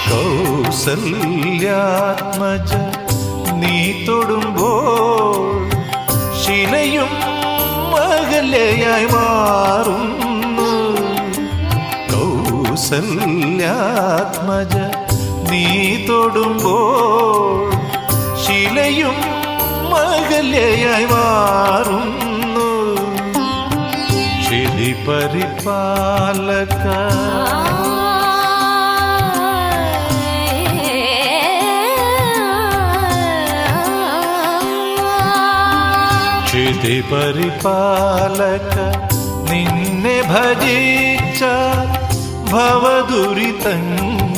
കൗസല്യാത്മജ നീ തൊടുമ്പോൾ ശിലയും അകലെയായി മാറുന്നു. കൗസല്യാത്മജ നീ തൊടുമ്പോൾ ശിലയും അകലെയായി മാറുന്നു. ക്ഷിതി പരിപാലക ക്ഷിതി പരിപാലക നിന്നെ ഭജിച്ച ഭവദുരിതങ്ങൾ